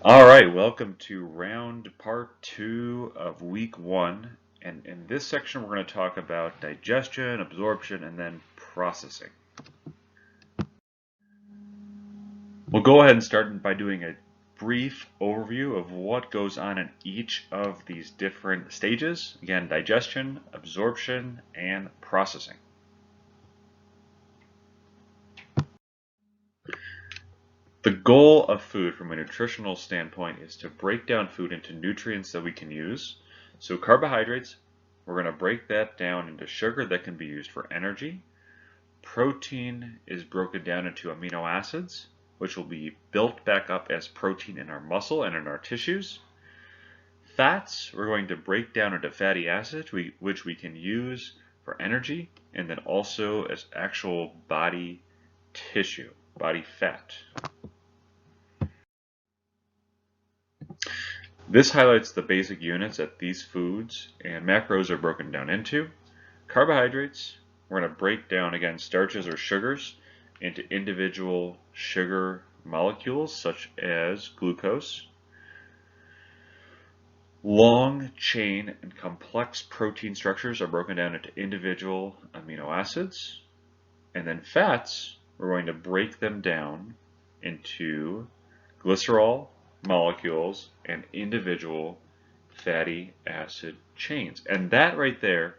All right, welcome to part two of week one. And in this section, we're going to talk about digestion, absorption, and then processing. We'll go ahead and start by doing a brief overview of what goes on in each of these different stages. Again, digestion, absorption, and processing. The goal of food from a nutritional standpoint is to break down food into nutrients that we can use. So carbohydrates, we're going to break that down into sugar that can be used for energy. Protein is broken down into amino acids, which will be built back up as protein in our muscle and in our tissues. Fats, we're going to break down into fatty acids, which we can use for energy, and then also as actual body tissue, body fat. This highlights the basic units that these foods and macros are broken down into. Carbohydrates, we're going to break down, again, starches or sugars into individual sugar molecules such as glucose. Long chain and complex protein structures are broken down into individual amino acids. And then fats, we're going to break them down into glycerol molecules and individual fatty acid chains. And that right there,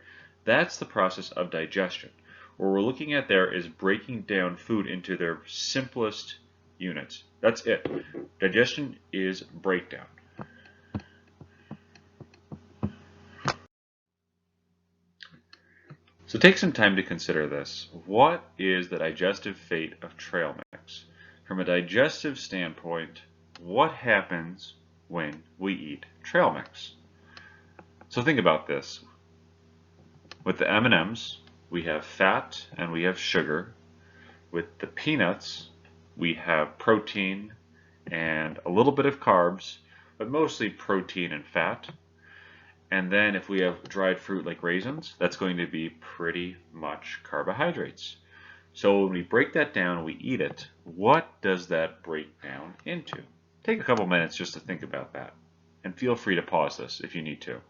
that's the process of digestion. What we're looking at there is breaking down food into their simplest units. That's it. Digestion is breakdown. So take some time to consider this. What is the digestive fate of trail mix? From a digestive standpoint, what happens when we eat trail mix? So think about this. With the M&Ms, we have fat and we have sugar. With the peanuts, we have protein and a little bit of carbs, but mostly protein and fat. And then if we have dried fruit like raisins, that's going to be pretty much carbohydrates. So when we break that down and we eat it, what does that break down into? Take a couple minutes just to think about that. And feel free to pause this if you need to.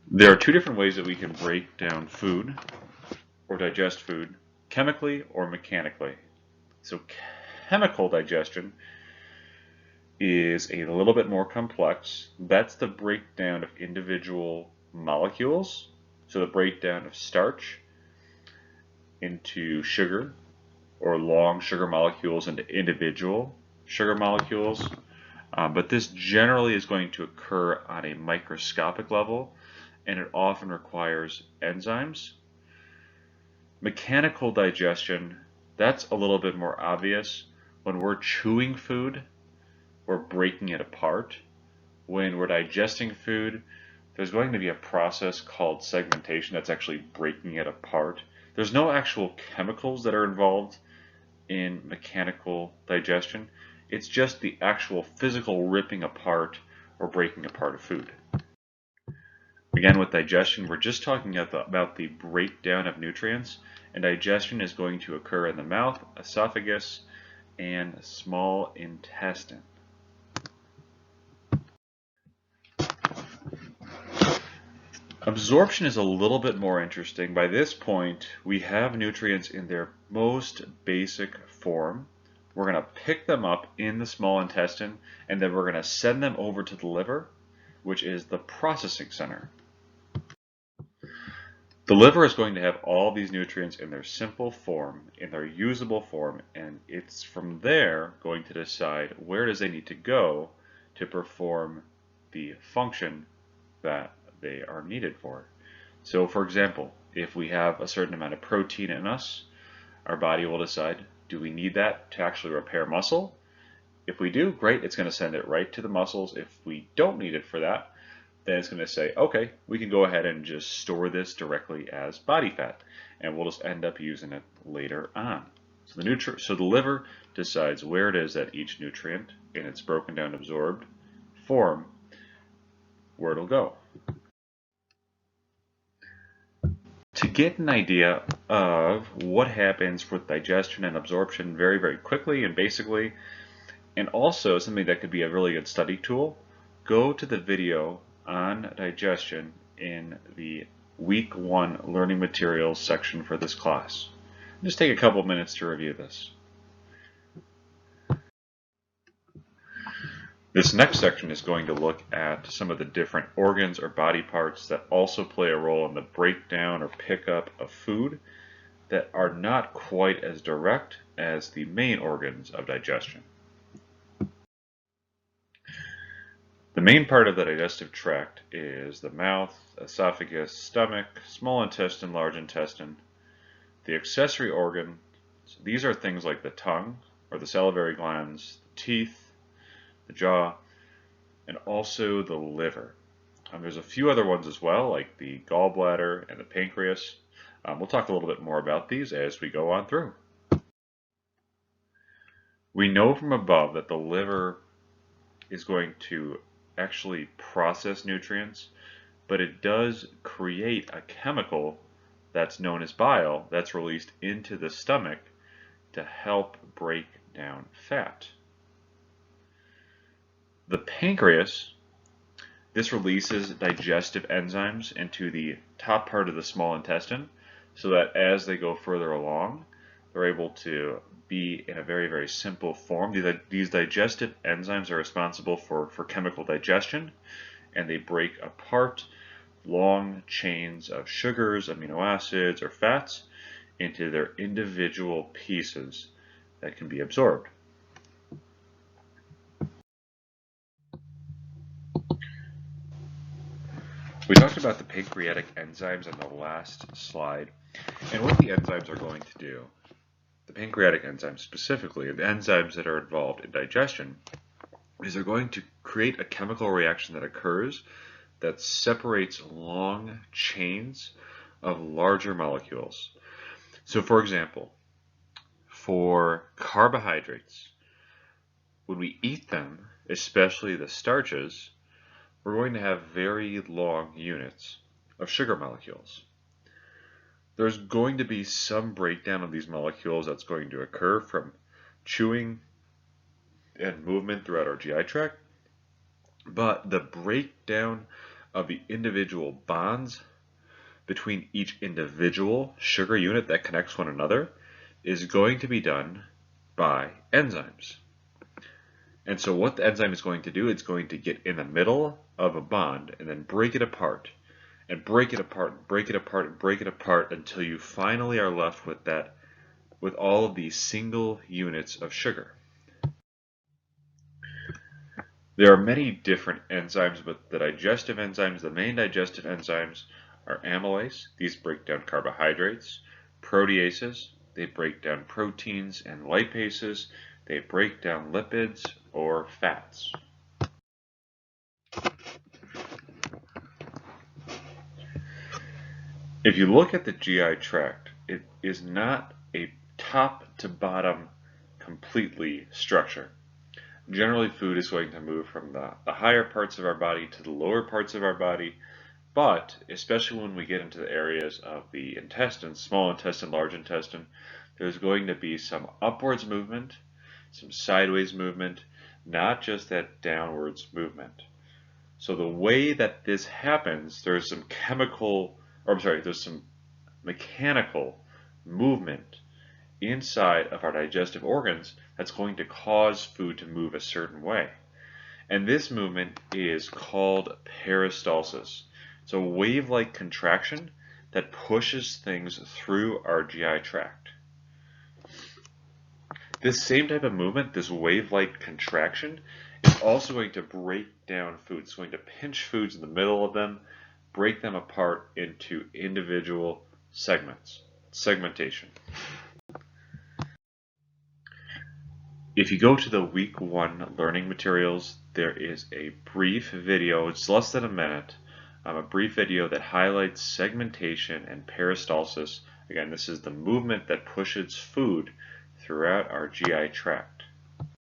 There are two different ways that we can break down food or digest food, chemically or mechanically. So chemical digestion is a little bit more complex. That's the breakdown of individual molecules. So the breakdown of starch into sugar, or long sugar molecules into individual sugar molecules. But this generally is going to occur on a microscopic level, and it often requires enzymes. Mechanical digestion, that's a little bit more obvious. When we're chewing food, we're breaking it apart. When we're digesting food, there's going to be a process called segmentation that's actually breaking it apart. There's no actual chemicals that are involved in mechanical digestion. It's just the actual physical ripping apart or breaking apart of food. Again, with digestion, we're just talking about the breakdown of nutrients, and digestion is going to occur in the mouth, esophagus, and small intestine. Absorption is a little bit more interesting. By this point, we have nutrients in their most basic form. We're going to pick them up in the small intestine, and then we're going to send them over to the liver, which is the processing center. The liver is going to have all these nutrients in their simple form, in their usable form, and it's from there going to decide where does they need to go to perform the function that they are needed for. So for example, if we have a certain amount of protein in us, our body will decide, do we need that to actually repair muscle? If we do, great, it's going to send it right to the muscles. If we don't need it for that, then it's going to say, okay, we can go ahead and just store this directly as body fat, and we'll just end up using it later on. So the liver decides where it is that each nutrient in its broken down absorbed form, where it'll go. To get an idea of what happens with digestion and absorption very, very quickly and basically, and also something that could be a really good study tool, go to the video on digestion in the Week 1 Learning Materials section for this class. Just take a couple minutes to review this. This next section is going to look at some of the different organs or body parts that also play a role in the breakdown or pickup of food that are not quite as direct as the main organs of digestion. The main part of the digestive tract is the mouth, esophagus, stomach, small intestine, large intestine. The accessory organs, these are things like the tongue or the salivary glands, the teeth, the jaw, and also the liver. There's a few other ones as well, like the gallbladder and the pancreas. We'll talk a little bit more about these as we go on through. We know from above that the liver is going to actually process nutrients, but it does create a chemical that's known as bile that's released into the stomach to help break down fat. The pancreas, this releases digestive enzymes into the top part of the small intestine so that as they go further along, they're able to be in a very, very simple form. These digestive enzymes are responsible for chemical digestion, and they break apart long chains of sugars, amino acids, or fats into their individual pieces that can be absorbed. We talked about the pancreatic enzymes on the last slide, and what the enzymes are going to do, the pancreatic enzymes specifically, the enzymes that are involved in digestion, is they're going to create a chemical reaction that occurs that separates long chains of larger molecules. So for example, for carbohydrates, when we eat them, especially the starches, we're going to have very long units of sugar molecules. There's going to be some breakdown of these molecules that's going to occur from chewing and movement throughout our GI tract, but the breakdown of the individual bonds between each individual sugar unit that connects one another is going to be done by enzymes. And so what the enzyme is going to do, it's going to get in the middle of a bond and then break it apart and break it apart and break it apart and break it apart until you finally are left with all of these single units of sugar. There are many different enzymes, but the digestive enzymes, the main digestive enzymes are amylase. These break down carbohydrates. Proteases, they break down proteins, and lipases, they break down lipids or fats. If you look at the GI tract, it is not a top to bottom completely structure. Generally, food is going to move from the higher parts of our body to the lower parts of our body, but especially when we get into the areas of the intestine, small intestine, large intestine, there's going to be some upwards movement, some sideways movement, not just that downwards movement. So the way that this happens, there's some there's some mechanical movement inside of our digestive organs that's going to cause food to move a certain way. And this movement is called peristalsis. It's a wave-like contraction that pushes things through our GI tract. This same type of movement, this wave-like contraction, is also going to break down foods. It's going to pinch foods in the middle of them, break them apart into individual segments. Segmentation. If you go to the Week 1 learning materials, there is a brief video, it's less than a minute, a brief video that highlights segmentation and peristalsis. Again, this is the movement that pushes food throughout our GI tract.